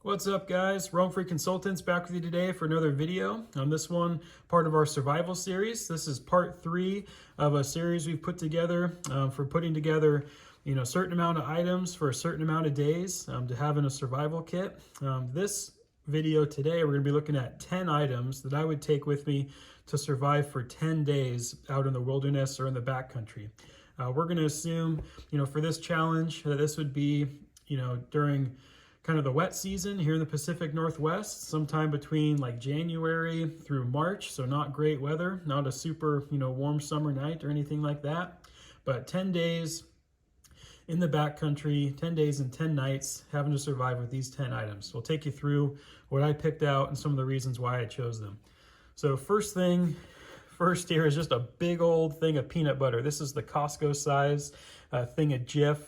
What's up, guys? Roam Free Consultants back with you today for another video. On this one, part of our survival series. This is part 3 of a series we've put together for putting together, a certain amount of items for a certain amount of days to have in a survival kit. This video today, we're going to be looking at 10 items that I would take with me to survive for 10 days out in the wilderness or in the backcountry. We're going to assume, for this challenge, that this would be, during kind of the wet season here in the Pacific Northwest, sometime between like January through March. So not great weather, not a super, warm summer night or anything like that, but 10 days in the backcountry, 10 days and 10 nights having to survive with these 10 items. We'll take you through what I picked out and some of the reasons why I chose them. So first here is just a big old thing of peanut butter. This is the Costco size thing of Jif,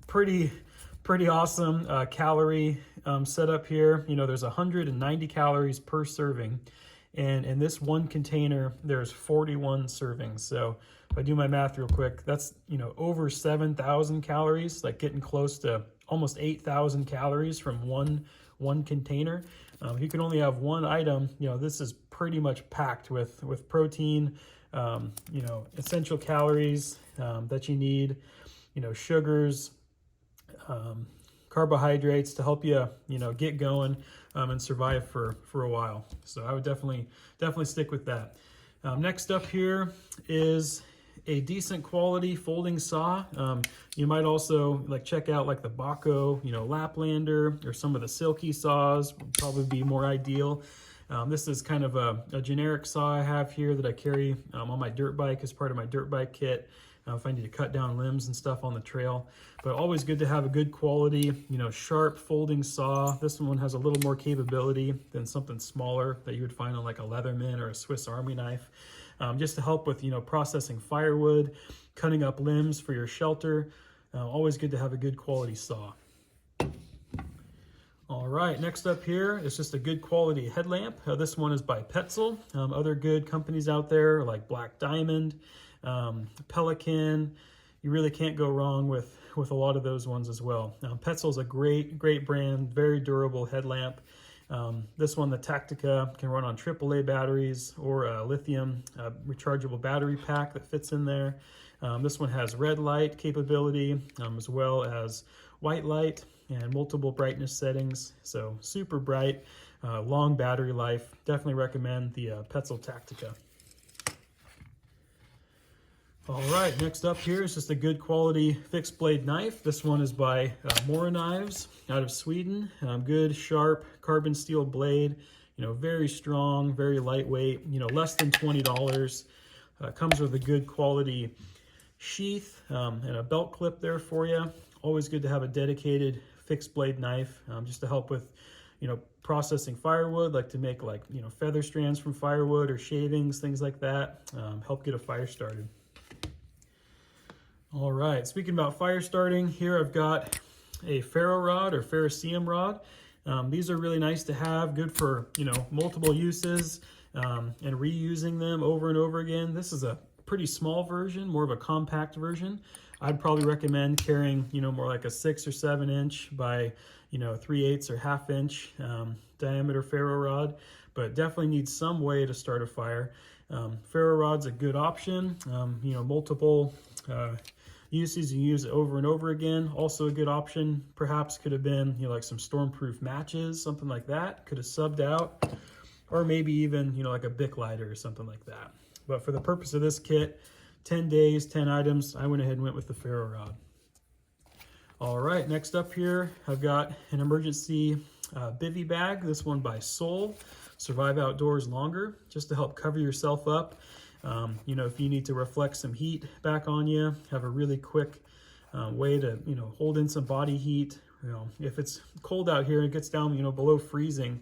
pretty awesome calorie setup here. There's 190 calories per serving, and in this one container there's 41 servings. So if I do my math real quick, that's over 7,000 calories, like getting close to almost 8,000 calories from one container. If you can only have one item, this is pretty much packed with protein, essential calories that you need, sugars, carbohydrates to help you, get going and survive for a while. So I would definitely stick with that. Next up here is a decent quality folding saw. You might also check out the Baco, Laplander, or some of the Silky saws would probably be more ideal. This is kind of a generic saw I have here that I carry on my dirt bike as part of my dirt bike kit. If I need to cut down limbs and stuff on the trail. But always good to have a good quality, sharp folding saw. This one has a little more capability than something smaller that you would find on like a Leatherman or a Swiss Army knife. Just to help with, processing firewood, cutting up limbs for your shelter. Always good to have a good quality saw. All right, next up here is just a good quality headlamp. This one is by Petzl. Other good companies out there like Black Diamond, Pelican. You really can't go wrong with a lot of those ones as well. Petzl is a great brand, very durable headlamp. This one, the Tactica, can run on AAA batteries or a lithium rechargeable battery pack that fits in there. This one has red light capability as well as white light and multiple brightness settings. So super bright, long battery life. Definitely recommend the Petzl Tactica. All right, next up here is just a good quality fixed blade knife. This one is by Mora Knives out of Sweden. Good, sharp carbon steel blade, very strong, very lightweight, less than $20. Comes with a good quality sheath and a belt clip there for you. Always good to have a dedicated fixed blade knife just to help with, processing firewood, like to make feather strands from firewood or shavings, things like that. Help get a fire started. All right, speaking about fire starting, here I've got a ferro rod or ferrocerium rod. These are really nice to have, good for, multiple uses and reusing them over and over again. This is a pretty small version, more of a compact version. I'd probably recommend carrying, more like a 6 or 7 inch by, 3/8 or 1/2 inch diameter ferro rod, but definitely needs some way to start a fire. Ferro rod's a good option, multiple uses, you use it over and over again. Also a good option perhaps could have been like some stormproof matches, something like that, could have subbed out, or maybe even like a Bic lighter or something like that. But for the purpose of this kit, 10 days, 10 items, I went ahead and went with the ferro rod. All right, next up here I've got an emergency bivy bag. This one by Soul, Survive Outdoors Longer, just to help cover yourself up. If you need to reflect some heat back on you, have a really quick way to, hold in some body heat. If it's cold out here, it gets down, below freezing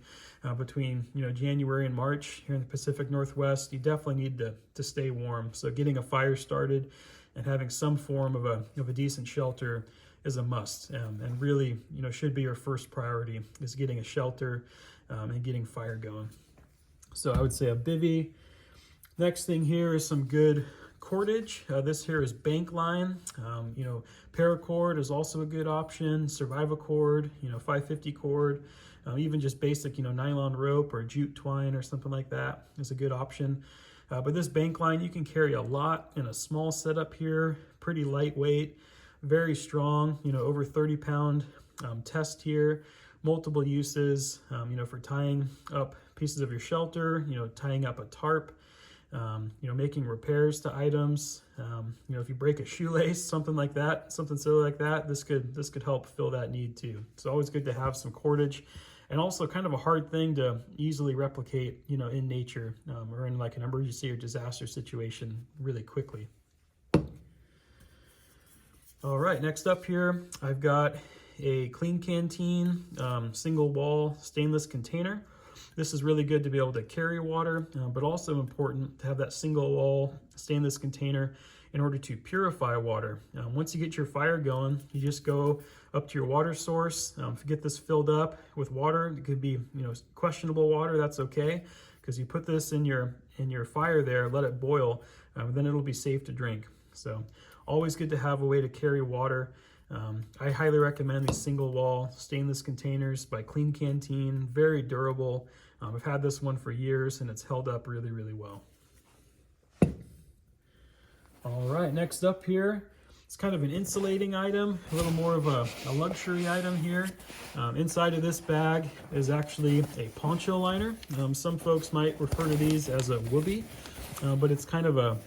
between, January and March here in the Pacific Northwest, you definitely need to stay warm. So getting a fire started and having some form of a decent shelter is a must, and really, should be your first priority, is getting a shelter and getting fire going. So I would say a bivy. Next thing here is some good Cordage. This here is bank line. You know, paracord is also a good option. Survival cord, you know, 550 cord. Even just basic, you know, nylon rope or jute twine or something like that is a good option. But this bank line, you can carry a lot in a small setup here. Pretty lightweight, very strong, you know, over 30-pound test here. Multiple uses, you know, for tying up pieces of your shelter, you know, tying up a tarp, you know, making repairs to items. You know, if you break a shoelace, something like that, something silly like that, this could help fill that need too. It's always good to have some cordage, and also kind of a hard thing to easily replicate, you know, in nature or in like an emergency or disaster situation really quickly. All right, next up here, I've got a clean canteen, single wall stainless container. This is really good to be able to carry water, but also important to have that single wall stainless container in order to purify water. Once you get your fire going, you just go up to your water source. If you get this filled up with water, it could be, you know, questionable water, that's okay, because you put this in your fire there, let it boil, then it'll be safe to drink. So always good to have a way to carry water. I highly recommend these single wall stainless containers by Clean Canteen, very durable. I've had this one for years and it's held up really, really well. All right, next up here, it's kind of an insulating item, a little more of a luxury item here. Inside of this bag is actually a poncho liner. Some folks might refer to these as a whoopee, but it's kind of a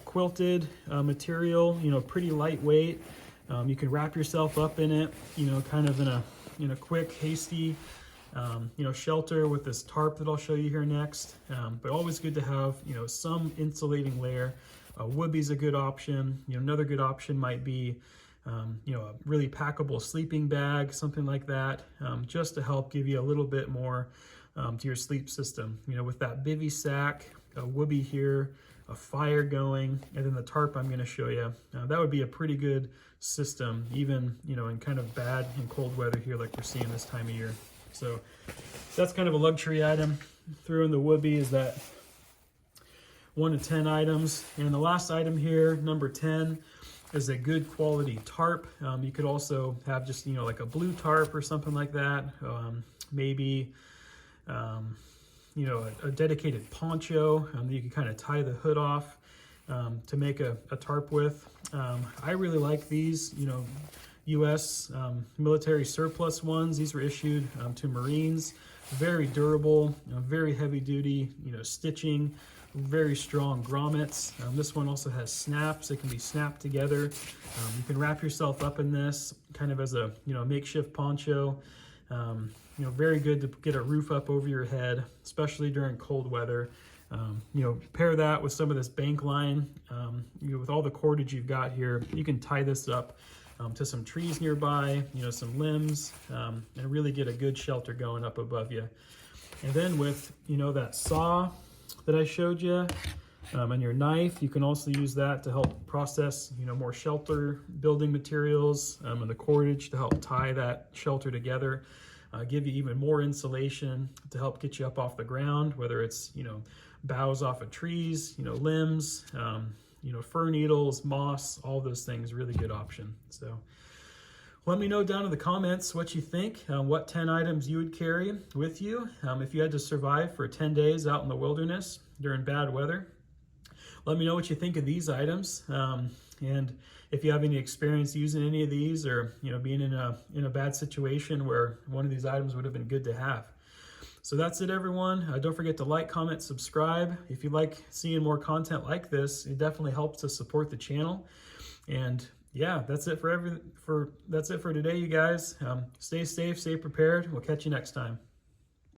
quilted material, you know, pretty lightweight. You can wrap yourself up in it, you know, kind of in a quick, hasty, you know, shelter with this tarp that I'll show you here next. But always good to have, you know, some insulating layer. Whoopie's a good option. You know, another good option might be, you know, a really packable sleeping bag, something like that, just to help give you a little bit more to your sleep system. You know, with that bivy sack, a whoopie here, a fire going, and then the tarp I'm going to show you. That would be a pretty good system, even, you know, in kind of bad and cold weather here like we're seeing this time of year. So that's kind of a luxury item. Through in the whoopie is that 1 to 10 items. And the last item here, number 10, is a good quality tarp. You could also have just, you know, like a blue tarp or something like that. Maybe, you know, a dedicated poncho that you can kind of tie the hood off to make a tarp with. I really like these, you know, U.S. Military surplus ones. These were issued to Marines. Very durable, you know, very heavy duty, you know, stitching, very strong grommets. This one also has snaps. It can be snapped together. You can wrap yourself up in this kind of as a, you know, makeshift poncho. You know, very good to get a roof up over your head, especially during cold weather. You know, pair that with some of this bank line. You know, with all the cordage you've got here, you can tie this up to some trees nearby, you know, some limbs, and really get a good shelter going up above you. And then with, you know, that saw that I showed you, and your knife, you can also use that to help process, you know, more shelter building materials, and the cordage to help tie that shelter together. Give you even more insulation to help get you up off the ground, whether it's, you know, boughs off of trees, you know, limbs, you know, fir needles, moss, all those things, really good option. So let me know down in the comments what you think, what 10 items you would carry with you if you had to survive for 10 days out in the wilderness during bad weather. Let me know what you think of these items, and if you have any experience using any of these, or, you know, being in a bad situation where one of these items would have been good to have. So that's it, everyone. Don't forget to like, comment, subscribe. If you like seeing more content like this, it definitely helps to support the channel. And yeah, that's it for today, you guys. Stay safe, stay prepared. We'll catch you next time.